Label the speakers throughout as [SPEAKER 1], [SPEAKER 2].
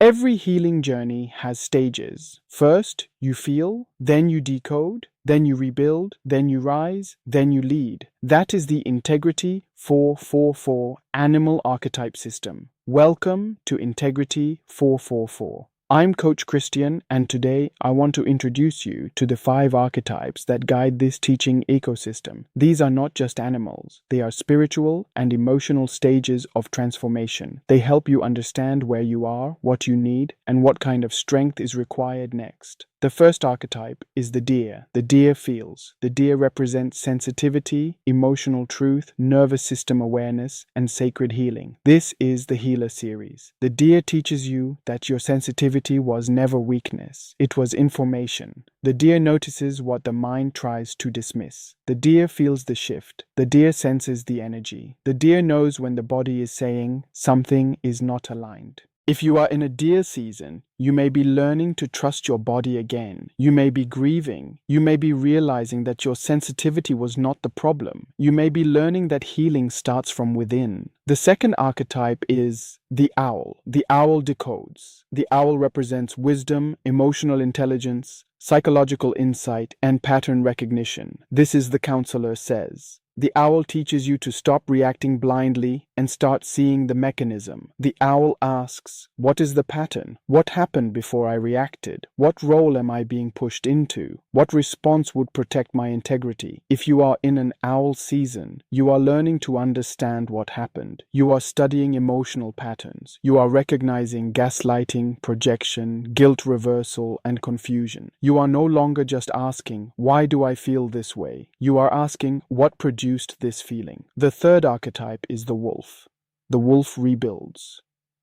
[SPEAKER 1] Every healing journey has stages. First, you feel, then you decode, then you rebuild, then you rise, then you lead. That is the Integrity444 Animal Archetype System. Welcome to Integrity444. I'm Coach Christian, and today I want to introduce you to the 5 archetypes that guide this teaching ecosystem. These are not just animals, they are spiritual and emotional stages of transformation. They help you understand where you are, what you need, and what kind of strength is required next. The first archetype is the deer. The deer feels. The deer represents sensitivity, emotional truth, nervous system awareness, and sacred healing. This is the Healer series. The deer teaches you that your sensitivity was never weakness. It was information. The deer notices what the mind tries to dismiss. The deer feels the shift. The deer senses the energy. The deer knows when the body is saying something is not aligned. If you are in a deer season, you may be learning to trust your body again. You may be grieving. You may be realizing that your sensitivity was not the problem. You may be learning that healing starts from within. The second archetype is the owl. The owl decodes. The owl represents wisdom, emotional intelligence, psychological insight, and pattern recognition. This is the counselor says. The owl teaches you to stop reacting blindly and start seeing the mechanism. The owl asks, what is the pattern? What happened before I reacted? What role am I being pushed into? What response would protect my integrity? If you are in an owl season, you are learning to understand what happened. You are studying emotional patterns. You are recognizing gaslighting, projection, guilt reversal, and confusion. You are no longer just asking, why do I feel this way? You are asking, what produced this feeling? The third archetype is the wolf. The wolf rebuilds.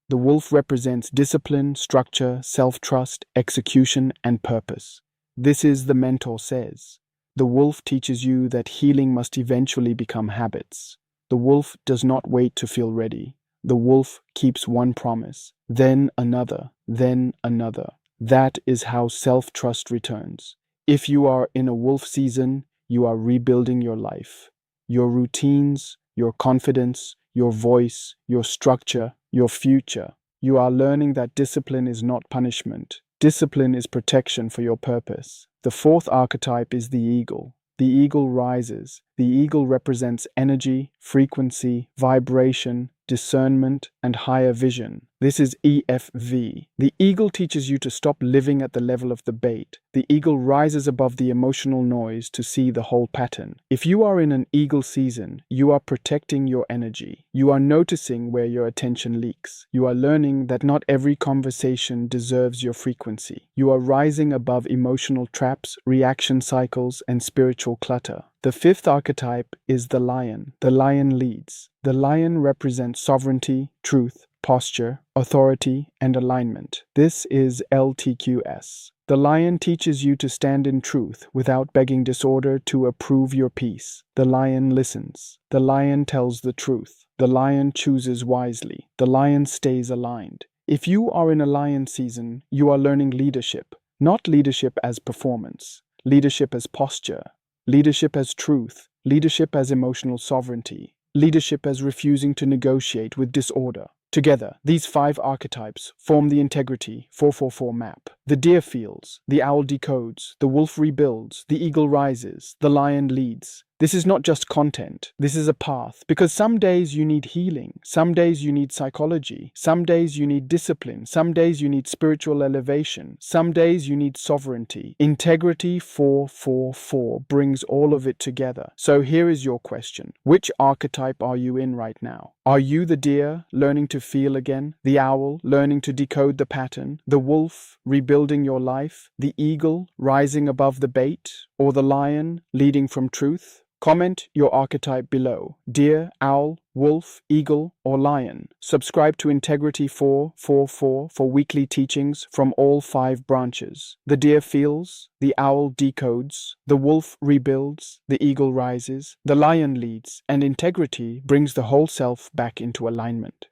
[SPEAKER 1] The wolf represents discipline, structure, self-trust, execution, and purpose. This is the mentor says. The wolf teaches you that healing must eventually become habits. The wolf does not wait to feel ready. The wolf keeps one promise, then another, then another. That is how self-trust returns. If you are in a wolf season, you are rebuilding your life. Your routines, your confidence, your voice, your structure, your future. You are learning that discipline is not punishment. Discipline is protection for your purpose. The fourth archetype is the eagle. The eagle rises. The eagle represents energy, frequency, vibration, discernment, and higher vision. This is EFV. The eagle teaches you to stop living at the level of the bait. The eagle rises above the emotional noise to see the whole pattern. If you are in an eagle season, you are protecting your energy. You are noticing where your attention leaks. You are learning that not every conversation deserves your frequency. You are rising above emotional traps, reaction cycles, and spiritual clutter. The fifth archetype is the lion. The lion leads. The lion represents sovereignty, truth, posture, authority, and alignment. This is LTQS. The lion teaches you to stand in truth without begging disorder to approve your peace. The lion listens. The lion tells the truth. The lion chooses wisely. The lion stays aligned. If you are in a lion season, you are learning leadership. Not leadership as performance. Leadership as posture. Leadership as truth. Leadership as emotional sovereignty. Leadership as refusing to negotiate with disorder. Together, these 5 archetypes form the Integrity444 map. The deer feels, the owl decodes, the wolf rebuilds, the eagle rises, the lion leads. This is not just content, this is a path. Because some days you need healing, some days you need psychology, some days you need discipline, some days you need spiritual elevation, some days you need sovereignty. Integrity444 brings all of it together. So here is your question. Which archetype are you in right now? Are you the deer, learning to feel again? The owl, learning to decode the pattern? The wolf, rebuilding your life? The eagle, rising above the bait? Or the lion, leading from truth? Comment your archetype below. Deer, owl, wolf, eagle, or lion. Subscribe to Integrity444 for weekly teachings from all 5 branches. The deer feels, the owl decodes, the wolf rebuilds, the eagle rises, the lion leads, and integrity brings the whole self back into alignment.